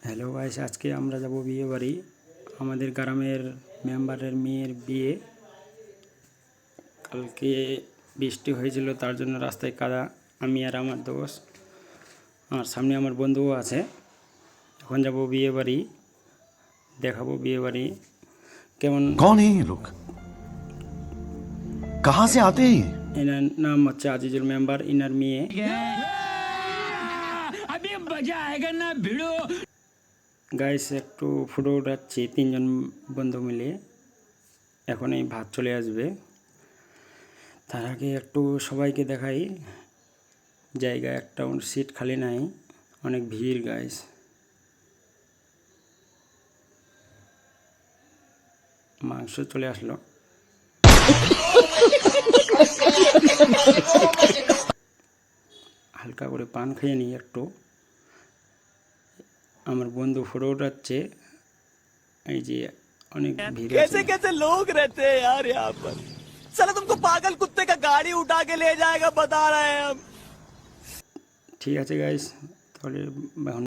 Hello guys, আজকে আমরা যাব বিয়ে বাড়ি। আমাদের গ্রামের মেম্বারের মেয়ের বিয়ে। কালকে বৃষ্টি হয়েছিল, তার জন্য রাস্তায় কাদা। আমি আর আমার দোস্ত, আমার সামনে আমার বন্ধুও আছে। এখন যাব বিয়ে বাড়ি, দেখাবো বিয়ে বাড়ি কেমন। कौन है ये लोग? कहाँ से आते हैं? এনার নাম হচ্ছে আজিজুল মেম্বার, ইনার মেয়ে। গাইস একটু ফটো উঠাচ্ছি তিনজন বন্ধু মিলে। এখন এই ভাত চলে আসবে, তার আগে একটু সবাইকে দেখাই। জায়গা একটা সিট খালি নাই, অনেক ভিড় গাইস। মাংস চলে আসলো। হালকা করে পান খেয়ে নিই একটু। আমার বন্ধু ফটো উঠাচ্ছে, এই যে অনেক ভিড় আছে। कैसे कैसे लोग रहते हैं यार यहाँ पर। साला तुमको पागल कुत्ते का गाड़ी उठा के ले जाएगा, बता रहे हैं हम। ঠিক আছে গাইস, তাহলে এখন